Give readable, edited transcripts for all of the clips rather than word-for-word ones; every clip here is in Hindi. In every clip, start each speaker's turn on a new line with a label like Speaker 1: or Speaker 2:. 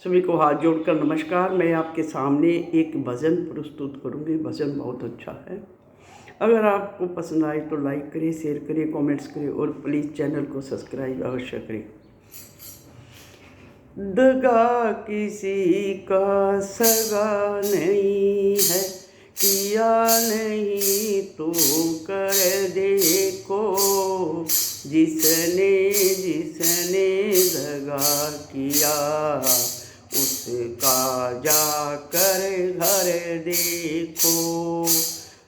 Speaker 1: सभी को हाथ जोड़कर नमस्कार। मैं आपके सामने एक भजन प्रस्तुत करूँगी। भजन बहुत अच्छा है। अगर आपको पसंद आए तो लाइक करें, शेयर करें, कमेंट्स करें और प्लीज़ चैनल को सब्सक्राइब अवश्य करें। दगा किसी का सगा नहीं है, किया नहीं तो कर देखो। जिसने जिसने दगा किया उसका जाकर घर देखो।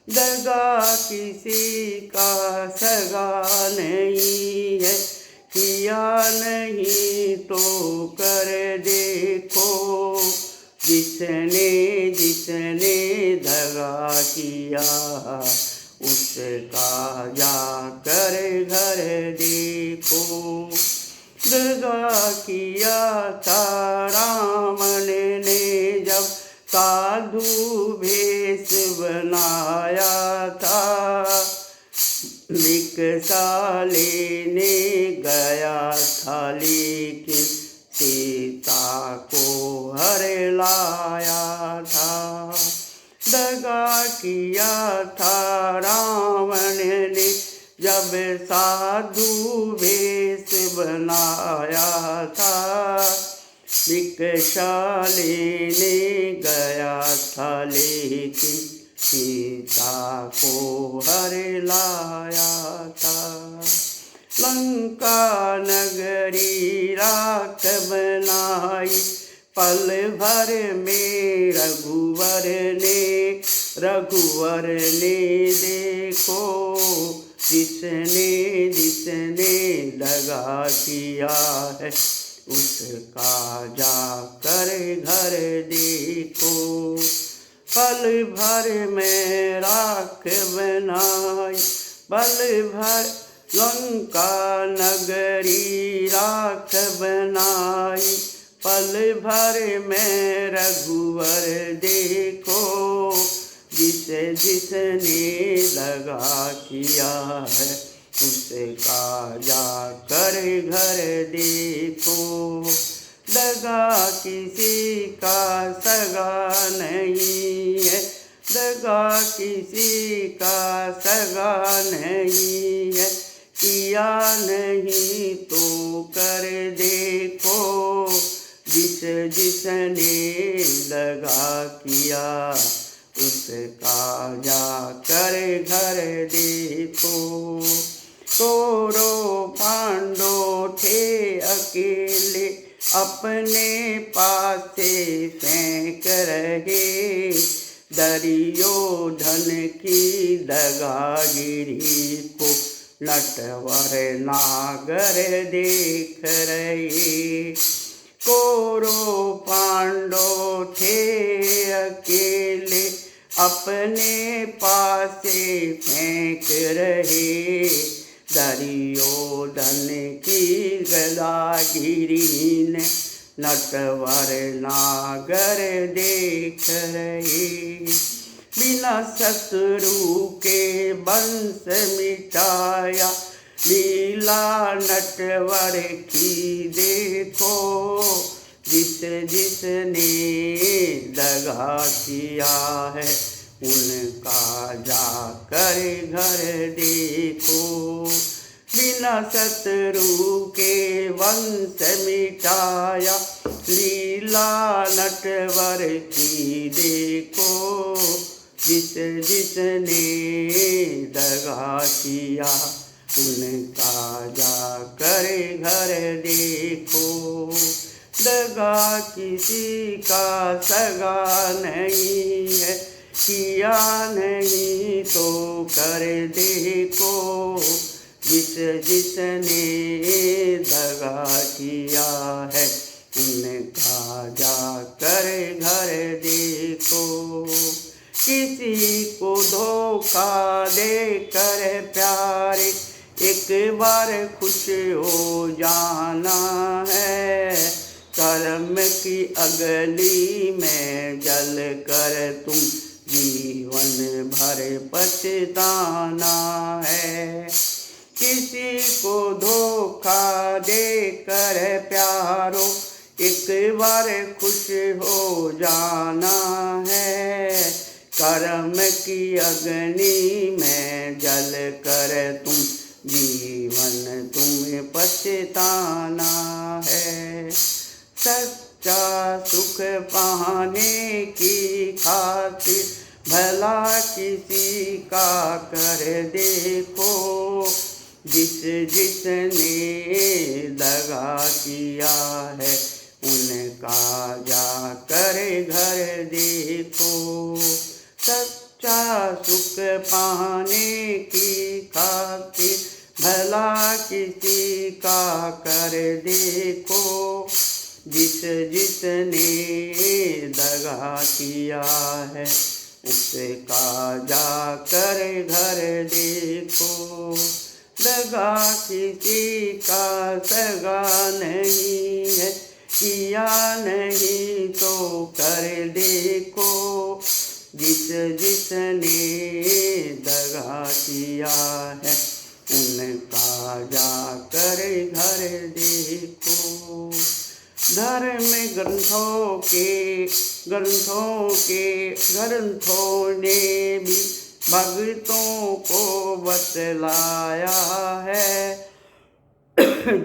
Speaker 1: दगा किसी का सगा नहीं है, किया नहीं तो कर देखो। जिसने जिसने दगा किया उसका जाकर घर देखो। दगा किया था रावण ने जब साधु भेष बनाया था। भिक्षा लेने गया था लेकिन सीता को हर लाया था। दगा किया था रावण ने जब साधु भेष बनाया था। भिक्षा लेने गया था लेकिन सीता को हर लाया था। लंका नगरी राख बनाई पल भर में रघुवर ने देखो। जिसने जिसने दगा किया है उसका जाकर घर देखो। पल भर में राख बनाई, पल भर लंका नगरी राख बनाई। पल भर में रघुवर देखो। जिसने दगा किया है उसका जाकर घर देखो। दगा किसी का सगा नहीं है, दगा किसी का सगा नहीं है। किया नहीं तो कर देखो। जिसने दगा किया उसका जाकर घर देखो। कौरव पांडव थे अकेले अपने पासे फेंक रहे। दुर्योधन की दगागिरी को नटवर नागर देख रहे। कौरव पांडव थे अकेले अपने पासे फेंक रहे। दुर्योधन की गदागिरी ने नटवर नागर देख रहे। बिना शत्रु के वंश मिटाया लीला नटवर की देखो। जिसने दगा किया है उनका जाकर घर देखो। बिना शत्रु के वंश मिटाया लीला नटवर की देखो। जिसने दगा किया उनका जाकर घर देखो। दगा किसी का सगा नहीं है, किया नहीं तो कर देखो। जिसने दगा किया है उनका जाकर घर देखो। किसी को धोखा देकर प्यारे एक बार खुश हो जाना है। कर्म की अगली में जल कर तुम जीवन भर पछताना है। किसी को धोखा देकर प्यारो एक बार खुश हो जाना है, कर्म की अग्नि में जल कर तुम जीवन तुम्हें पछताना है। सच्चा सुख पाने की खातिर भला किसी का कर देखो, जिसने दगा किया है उनका जाकर घर देखो। सच्चा सुख पाने की खातिर भला किसी का कर देखो, जिसने दगा किया है उसका जाकर घर देखो। दगा किसी का सगा नहीं है, किया नहीं तो कर देखो, जिसने दगा किया है उनका जाकर घर देखो। धर्म ग्रंथों ने भी भक्तों को बतलाया है,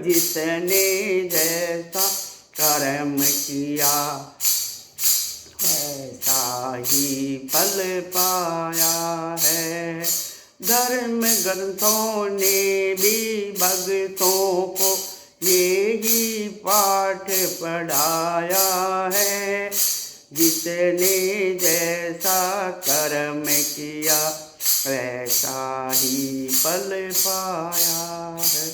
Speaker 1: जिसने जैसा कर्म किया ऐसा ही फल पाया है। धर्म ग्रंथों ने भी भक्तों को यही पाठ पढ़ाया है, जिसने जैसा कर्म किया वैसा ही फल पाया है।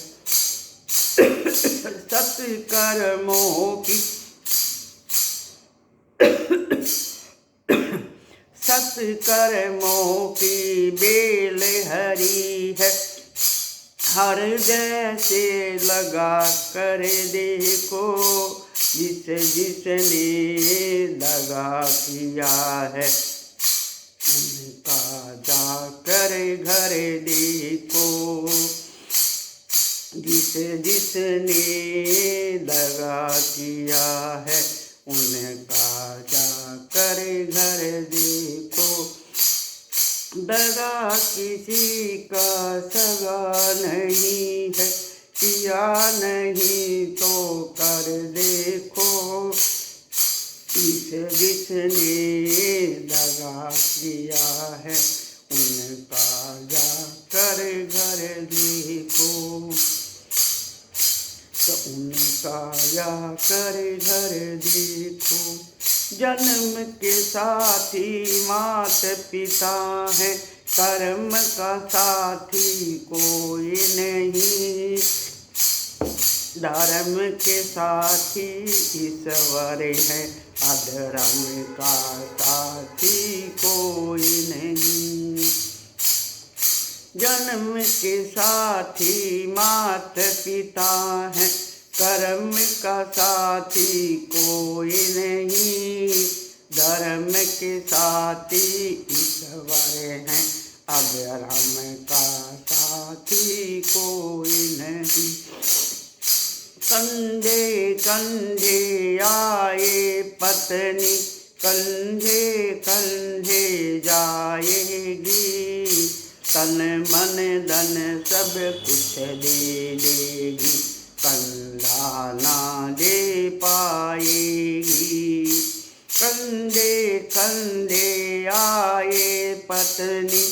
Speaker 1: सत्कर्मों की बेल हरी है, हर जैसे लगा कर देखो, जिसने दगा किया है उनका जाकर घर देखो। जिसने दगा किया है उनका जाकर घर देखो। दगा किसी का सगा नहीं है, किया नहीं तो कर देखो, जिसने दगा किया है उनका जाकर घर देखो। तो उनका जाकर घर देखो। जन्म के साथी मात पिता है, कर्म का साथी कोई नहीं। धर्म के साथी ईश्वर है, अधर्म का साथी कोई नहीं। जन्म के साथी मात पिता है, कर्म का साथी कोई नहीं। धर्म के साथी ईश्वर हैं, अधर्म का साथी कोई नहीं। कंधे कंधे आए पत्नी, कंधे कंधे जाएगी। तन मन धन सब कुछ दे देगी, कंधा ना दे पाएगी। कंधे कंधे आए पत्नी,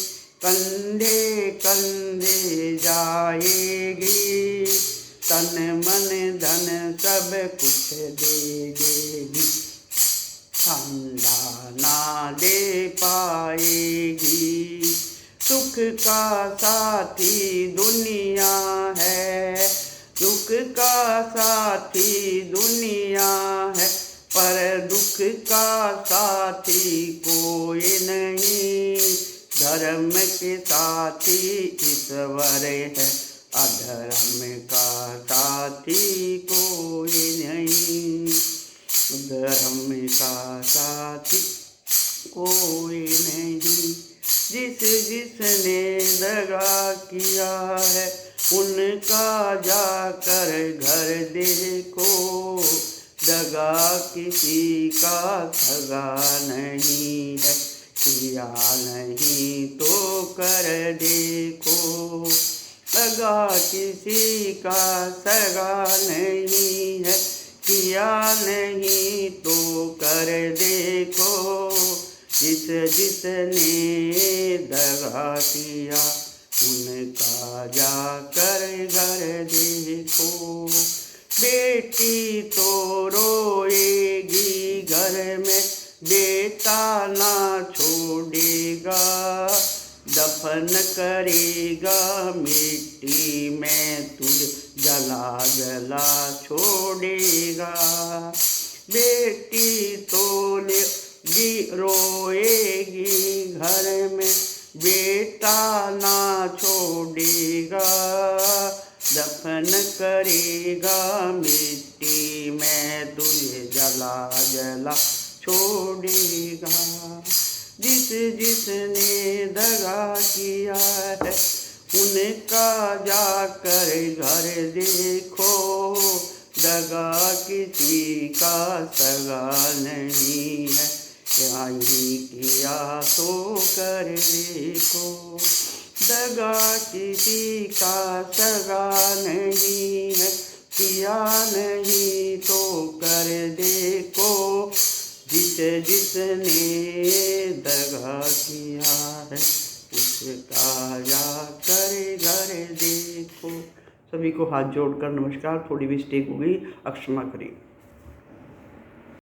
Speaker 1: कंधे कंधे जाएगी। तन मन धन सब कुछ दे देगी, कंधा ना दे पाएगी। सुख का साथी दुनिया है, सुख का साथी दुनिया है, पर दुख का साथी कोई नहीं। धर्म के साथी ईश्वर है, अधर्म का साथी कोई नहीं। धर्म का साथी कोई नहीं। जिसने दगा किया है उनका जाकर घर देखो, दगा किसी का सगा नहीं है, किया नहीं तो कर देखो। दगा किसी का सगा नहीं है, किया नहीं तो कर देखो। जिसने दगा किया उनका जाकर घर देखो। बेटी तो रोएगी घर में, बेटा ना छोड़ेगा। दफन करेगा मिट्टी में, तुझे जला जला छोड़ेगा। बेटी तो रोएगी घर में, बेटा ना छोड़ेगा। दफन करेगा मिट्टी में, तुझे जला जला छोड़ेगा। जिसने दगा किया है उनका जाकर घर देखो। दगा किसी का सगा नहीं है, क्या ही किया तो कर देखो। दगा किसी का सगा नहीं है, किया नहीं तो कर देखो। जिसने दगा किया है उसका जाकर घर देखो। सभी को हाथ जोड़कर नमस्कार। थोड़ी मिस्टेक हो गई, अब क्षमा करें।